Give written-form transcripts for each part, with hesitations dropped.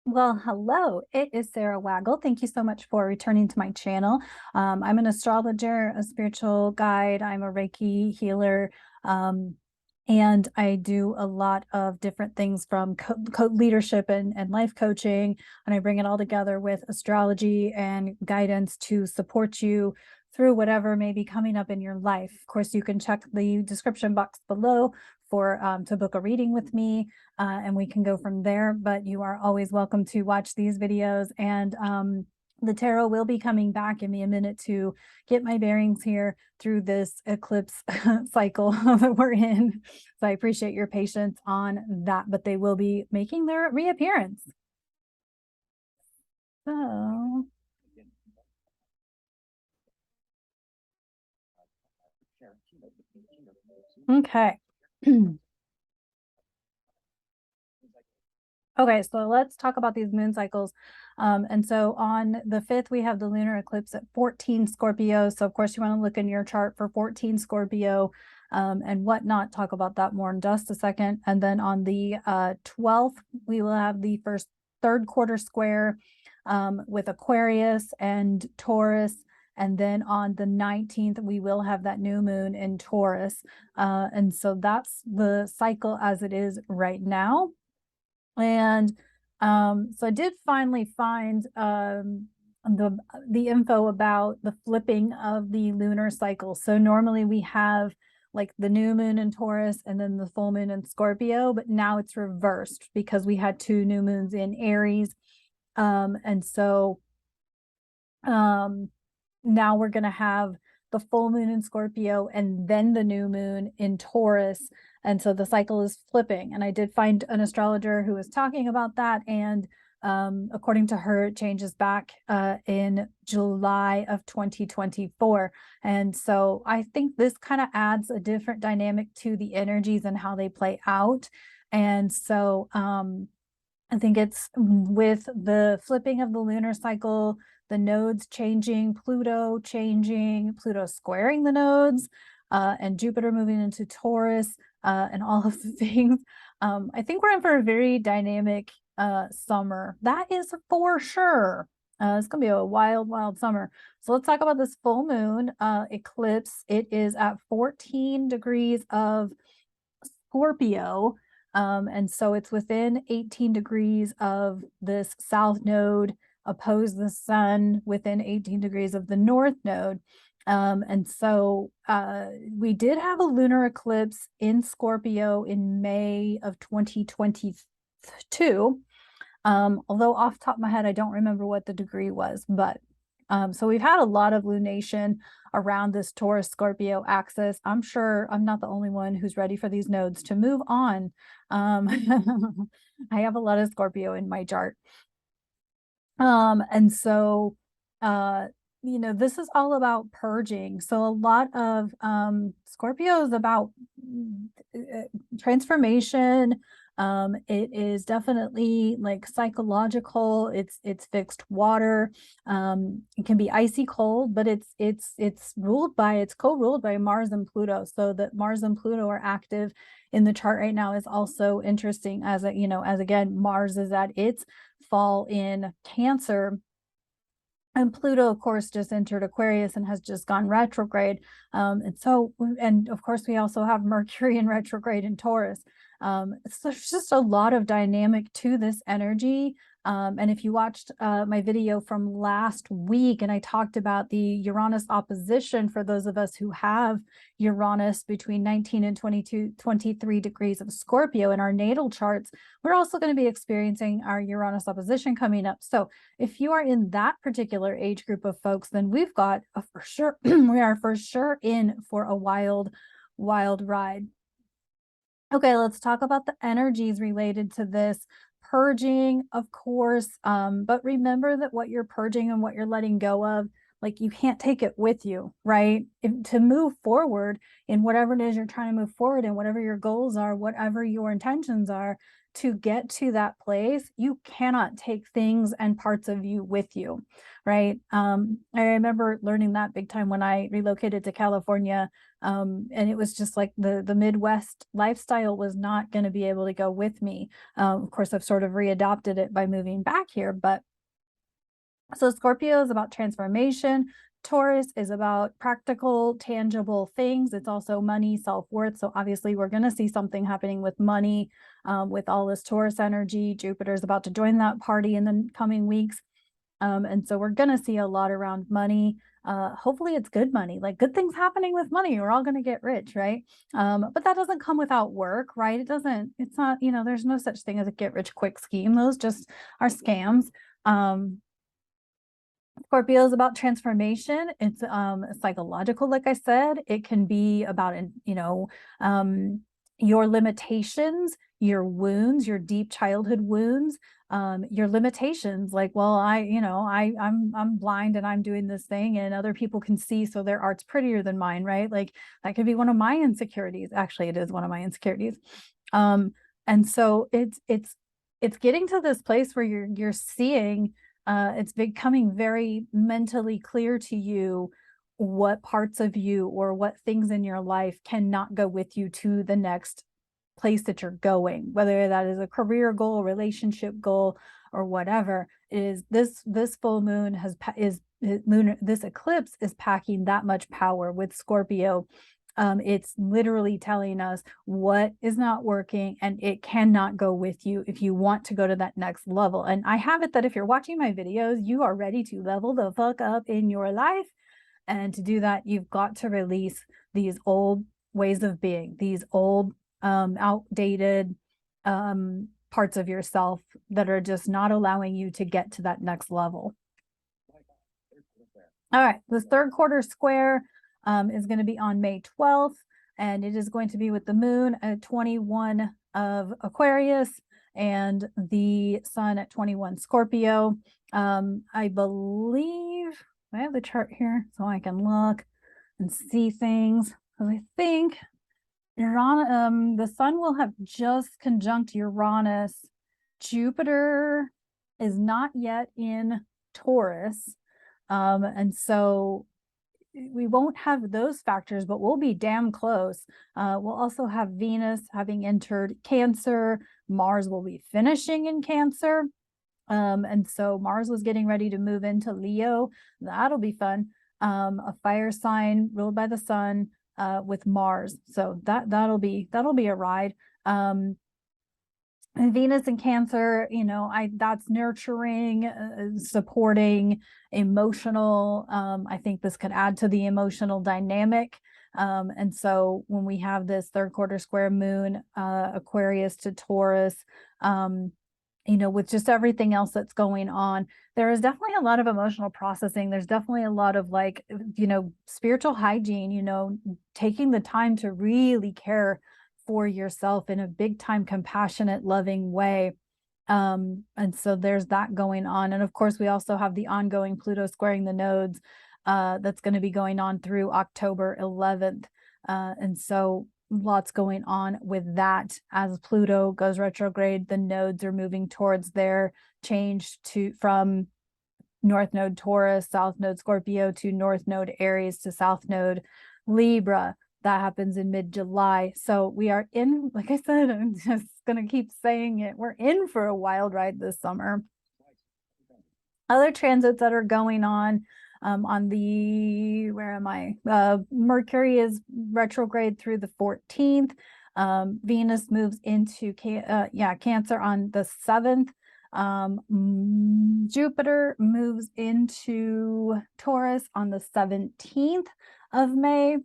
Well, hello, it is Sarah Waggle. Thank you so much for returning to my channel. I'm an astrologer, a spiritual guide, I'm a Reiki healer, and I do a lot of different things from leadership and life coaching, and I bring it all together with astrology and guidance to support you through whatever may be coming up in your life. Of course, you can check the description box below for to book a reading with me, and we can go from there. But you are always welcome to watch these videos, and the tarot will be coming back. Give me a minute to get my bearings here through this eclipse cycle that we're in. So I appreciate your patience on that, but they will be making their reappearance. So okay. Okay, so let's talk about these moon cycles. And so on the 5th, we have the lunar eclipse at 14 Scorpio. So of course you want to look in your chart for 14 Scorpio and whatnot. Talk about that more in just a second. And then on the 12th, we will have the first third quarter square with Aquarius and Taurus. And then on the 19th, we will have that new moon in Taurus. And so that's the cycle as it is right now. And so I did finally find the info about the flipping of the lunar cycle. So normally we have like the new moon in Taurus and then the full moon in Scorpio, but now it's reversed because we had two new moons in Aries. And so now we're going to have the full moon in Scorpio and then the new moon in Taurus. And so the cycle is flipping. And I did find an astrologer who was talking about that. And according to her, it changes back in July of 2024. And so I think this kind of adds a different dynamic to the energies and how they play out. And so I think it's with the flipping of the lunar cycle, the nodes changing, Pluto changing, Pluto squaring the nodes, and Jupiter moving into Taurus, and all of the things. I think we're in for a very dynamic summer. That is for sure. It's going to be a wild, wild summer. So let's talk about this full moon eclipse. It is at 14 degrees of Scorpio. And so it's within 18 degrees of this south node, oppose the sun within 18 degrees of the north node. And so we did have a lunar eclipse in Scorpio in May of 2022. Although off the top of my head, I don't remember what the degree was, but so we've had a lot of lunation around this Taurus Scorpio axis. I'm sure I'm not the only one who's ready for these nodes to move on. I have a lot of Scorpio in my chart. And so, this is all about purging. So a lot of Scorpio is about transformation. It is definitely like psychological. It's fixed water. It can be icy cold, but it's co-ruled by Mars and Pluto. So that Mars and Pluto are active in the chart right now is also interesting as again, Mars is at its fall in Cancer. And Pluto, of course, just entered Aquarius and has just gone retrograde. And of course, we also have Mercury in retrograde in Taurus. So there's just a lot of dynamic to this energy. And if you watched my video from last week, and I talked about the Uranus opposition for those of us who have Uranus between 19 and 23 degrees of Scorpio in our natal charts, we're also going to be experiencing our Uranus opposition coming up. So if you are in that particular age group of folks, then we've got a for sure, we are for sure in for a wild, wild ride. Okay, let's talk about the energies related to this. Purging, of course, but remember that what you're purging and what you're letting go of, like you can't take it with you, right? To move forward in whatever it is you're trying to move forward in, whatever your goals are, whatever your intentions are, to get to that place, you cannot take things and parts of you with you, right? I remember learning that big time when I relocated to California. And it was just like the Midwest lifestyle was not going to be able to go with me. Of course, I've sort of readopted it by moving back here, but so Scorpio is about transformation. Taurus is about practical, tangible things. It's also money, self-worth. So obviously we're going to see something happening with money with all this Taurus energy. Jupiter is about to join that party in the coming weeks. And so we're going to see a lot around money. Hopefully it's good money, like good things happening with money. We're all going to get rich, right? But that doesn't come without work, right? It's not, there's no such thing as a get rich quick scheme. Those just are scams. Scorpio is about transformation. It's psychological, like I said. It can be about your limitations, your wounds, your deep childhood wounds, your limitations. Like, well, I'm blind and I'm doing this thing, and other people can see, so their art's prettier than mine, right? Like that could be one of my insecurities. Actually, it is one of my insecurities. And so it's getting to this place where you're seeing. It's becoming very mentally clear to you what parts of you or what things in your life cannot go with you to the next place that you're going, whether that is a career goal, relationship goal, or whatever. Is this full moon this eclipse is packing that much power with Scorpio. It's literally telling us what is not working, and it cannot go with you if you want to go to that next level. And I have it that if you're watching my videos, you are ready to level the fuck up in your life. And to do that, you've got to release these old ways of being, these old, outdated parts of yourself that are just not allowing you to get to that next level. All right, the third quarter square is going to be on May 12th, and it is going to be with the moon at 21 of Aquarius and the sun at 21 Scorpio. I believe I have the chart here so I can look and see things, because I think the sun will have just conjunct Uranus. Jupiter is not yet in Taurus. And so we won't have those factors, but we'll be damn close. We'll also have Venus having entered Cancer. Mars will be finishing in Cancer. And so Mars was getting ready to move into Leo. That'll be fun. A fire sign ruled by the sun with Mars. So that'll be a ride. And Venus in Cancer, that's nurturing, supporting, emotional. I think this could add to the emotional dynamic. And so when we have this third quarter square moon, Aquarius to Taurus, with just everything else that's going on, there is definitely a lot of emotional processing. There's definitely a lot of spiritual hygiene, taking the time to really care for yourself in a big time, compassionate, loving way. And so there's that going on. And of course, we also have the ongoing Pluto squaring the nodes that's going to be going on through October 11th. And so lots going on with that. As Pluto goes retrograde, the nodes are moving towards their change from North Node Taurus, South Node Scorpio, to North Node Aries, to South Node Libra. That happens in mid-July. So we are in, like I said, I'm just going to keep saying it, we're in for a wild ride this summer. Other transits that are going on where am I? Mercury is retrograde through the 14th. Venus moves into Cancer on the 7th. Jupiter moves into Taurus on the 17th of May.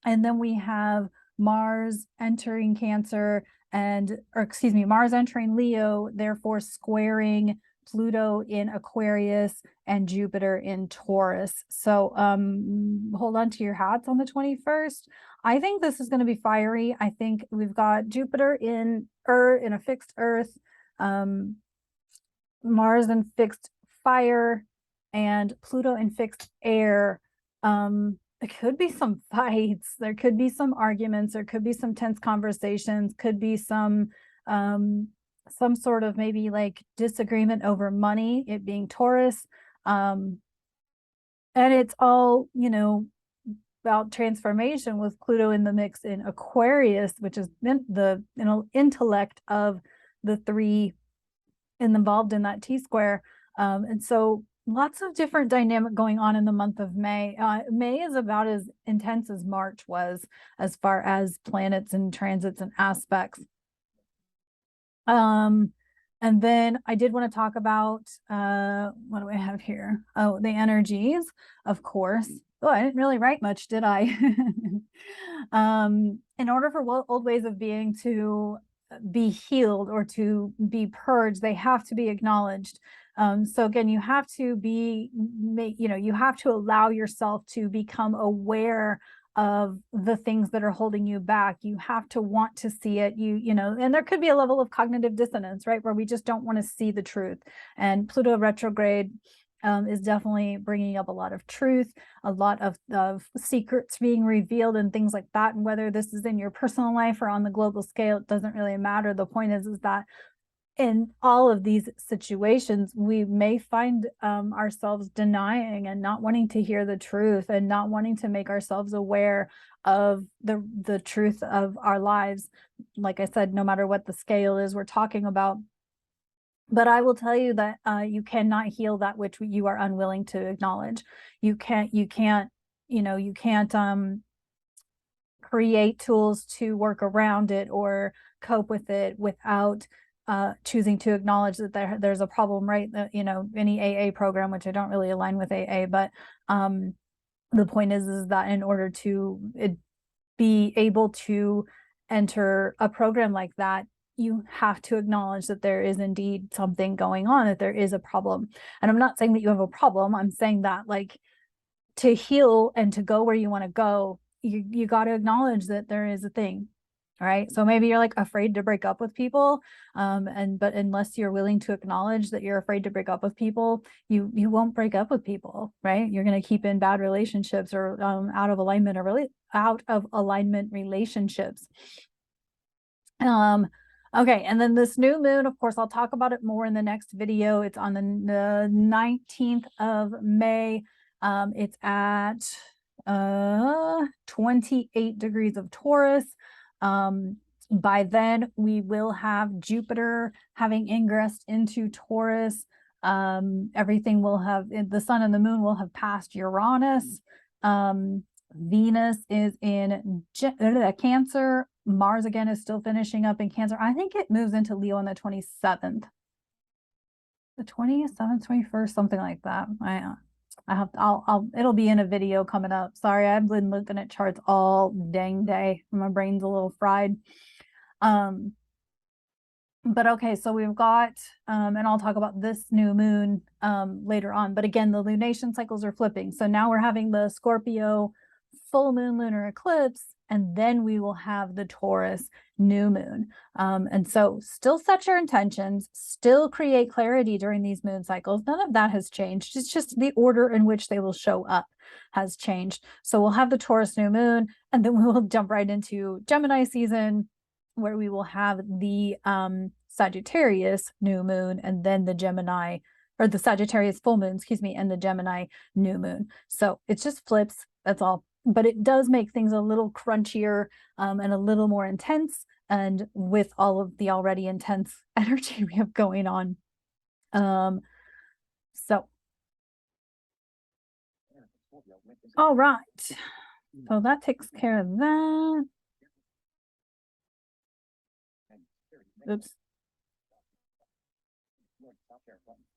And then we have Mars entering Cancer Mars entering Leo, therefore squaring Pluto in Aquarius and Jupiter in Taurus. So hold on to your hats on the 21st. I think this is going to be fiery. I think we've got Jupiter in a fixed earth, Mars in fixed fire, and Pluto in fixed air. There could be some fights, there could be some arguments, there could be some tense conversations, could be some some sort of maybe like disagreement over money, it being Taurus. And it's all, you know, about transformation with Pluto in the mix in Aquarius, which is the, you know, intellect of the three involved in that T-square. And so lots of different dynamic going on in the month of May. May is about as intense as March was as far as planets and transits and aspects. And then I did want to talk about, what do I have here? Oh, the energies, of course. Oh, I didn't really write much, did I? In order for old ways of being to be healed or to be purged, they have to be acknowledged. So again, you have to be, you know, you have to allow yourself to become aware of the things that are holding you back. You have to want to see it, you know, and there could be a level of cognitive dissonance, right, where we just don't want to see the truth. And Pluto retrograde is definitely bringing up a lot of truth, a lot of secrets being revealed and things like that. And whether this is in your personal life or on the global scale, it doesn't really matter. The point is that in all of these situations, we may find ourselves denying and not wanting to hear the truth and not wanting to make ourselves aware of the truth of our lives. Like I said, no matter what the scale is we're talking about. But I will tell you that you cannot heal that which you are unwilling to acknowledge. You can't, you know, you can't create tools to work around it or cope with it without choosing to acknowledge that there's a problem, right? That, you know, any AA program, which I don't really align with AA, but the point is that in order to be able to enter a program like that, you have to acknowledge that there is indeed something going on, that there is a problem. And I'm not saying that you have a problem. I'm saying that, like, to heal and to go where you want to go, you got to acknowledge that there is a thing. All right. So maybe you're like afraid to break up with people. But unless you're willing to acknowledge that you're afraid to break up with people, you won't break up with people, right? You're going to keep in bad relationships or out of alignment or really out of alignment relationships. Okay, and then this new moon, of course, I'll talk about it more in the next video. It's on the 19th of May. It's at 28 degrees of Taurus. By then, we will have Jupiter having ingressed into Taurus. Everything will have, the sun and the moon will have passed Uranus. Venus is in Cancer. Mars again is still finishing up in Cancer. I think it moves into Leo on the 27th. The 27th, 21st, something like that. It'll be in a video coming up. Sorry, I've been looking at charts all dang day. My brain's a little fried. But okay, so we've got, and I'll talk about this new moon later on. But again, the lunation cycles are flipping. So now we're having the Scorpio full moon lunar eclipse, and then we will have the Taurus new moon. And so still set your intentions, still create clarity during these moon cycles. None of that has changed. It's just the order in which they will show up has changed. So we'll have the Taurus new moon, and then we will jump right into Gemini season, where we will have the Sagittarius new moon, and then the Gemini, or the Sagittarius full moon, excuse me, and the Gemini new moon. So it's just flips, that's all. But it does make things a little crunchier and a little more intense, and with all of the already intense energy we have going on. So, all right. So that takes care of that. Oops.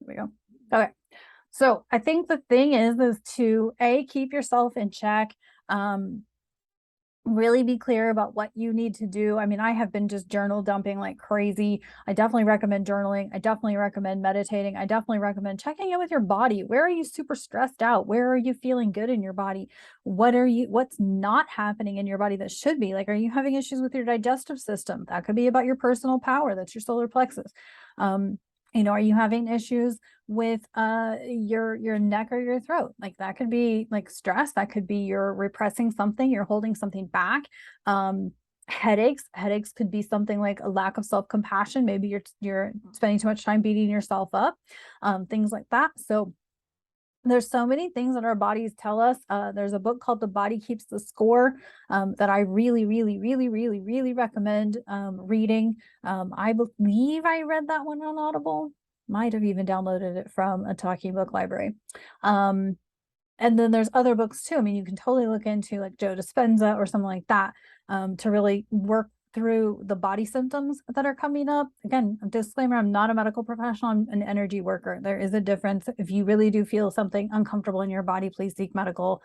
There we go. Okay. So I think the thing is to keep yourself in check. Really be clear about what you need to do. I mean, I have been just journal dumping like crazy. I definitely recommend journaling. I definitely recommend meditating. I definitely recommend checking in with your body. Where are you super stressed out? Where are you feeling good in your body? What's not happening in your body that should be? Like, are you having issues with your digestive system? That could be about your personal power. That's your solar plexus. You know, are you having issues with your neck or your throat? Like, that could be like stress. That could be you're repressing something, you're holding something back. Headaches could be something like a lack of self-compassion. Maybe you're spending too much time beating yourself up, things like that. So there's so many things that our bodies tell us. There's a book called The Body Keeps the Score, that I really, really, really, really, really recommend reading. I believe I read that one on Audible. Might have even downloaded it from a talking book library. Um, and then there's other books too. I mean, you can totally look into like Joe Dispenza or something like that, to really work through the body symptoms that are coming up. Again, disclaimer, I'm not a medical professional, I'm an energy worker. There is a difference. If you really do feel something uncomfortable in your body, please seek medical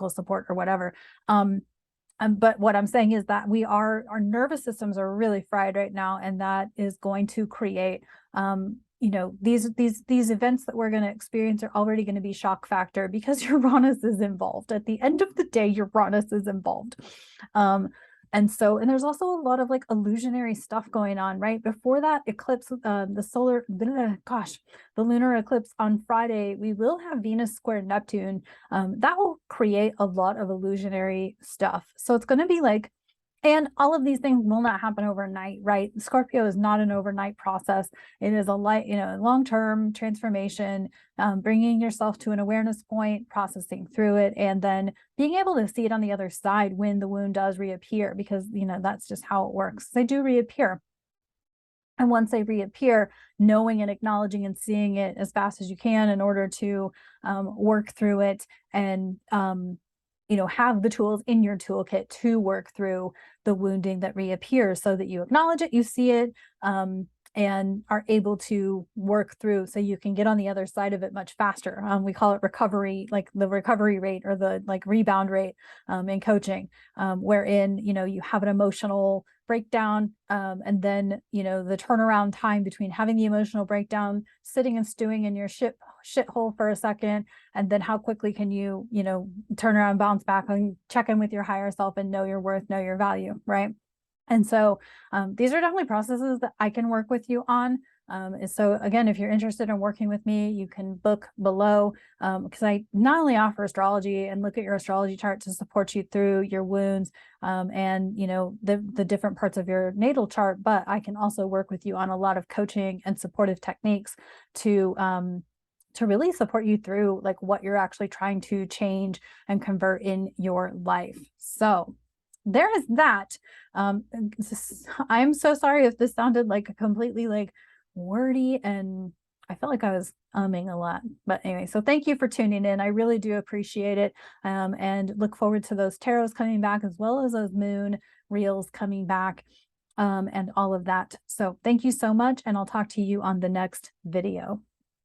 support or whatever. But what I'm saying is that our nervous systems are really fried right now, and that is going to create, these events that we're going to experience are already going to be shock factor because Uranus is involved. At the end of the day, Uranus is involved. And there's also a lot of like illusionary stuff going on, right? Before that eclipse, the lunar eclipse on Friday, we will have Venus square Neptune. That will create a lot of illusionary stuff. So it's going to be like, and all of these things will not happen overnight, right? Scorpio is not an overnight process. It is a long-term transformation, bringing yourself to an awareness point, processing through it, and then being able to see it on the other side when the wound does reappear, because, that's just how it works. They do reappear. And once they reappear, knowing and acknowledging and seeing it as fast as you can in order to work through it and have the tools in your toolkit to work through the wounding that reappears, so that you acknowledge it, you see it, and are able to work through, so you can get on the other side of it much faster. We call it recovery, like the recovery rate or the like rebound rate in coaching, wherein, you have an emotional breakdown, and then, the turnaround time between having the emotional breakdown, sitting and stewing in your shithole for a second, and then how quickly can you, turn around, bounce back, and check in with your higher self and know your worth, know your value, right? And so these are definitely processes that I can work with you on. So again, if you're interested in working with me, you can book below, because I not only offer astrology and look at your astrology chart to support you through your wounds, and the different parts of your natal chart, but I can also work with you on a lot of coaching and supportive techniques to really support you through like what you're actually trying to change and convert in your life. So there is that. I'm so sorry if this sounded like a completely like wordy, and I felt like I was umming a lot. But anyway, so thank you for tuning in. I really do appreciate it, and look forward to those tarots coming back, as well as those moon reels coming back, and all of that. So thank you so much, and I'll talk to you on the next video.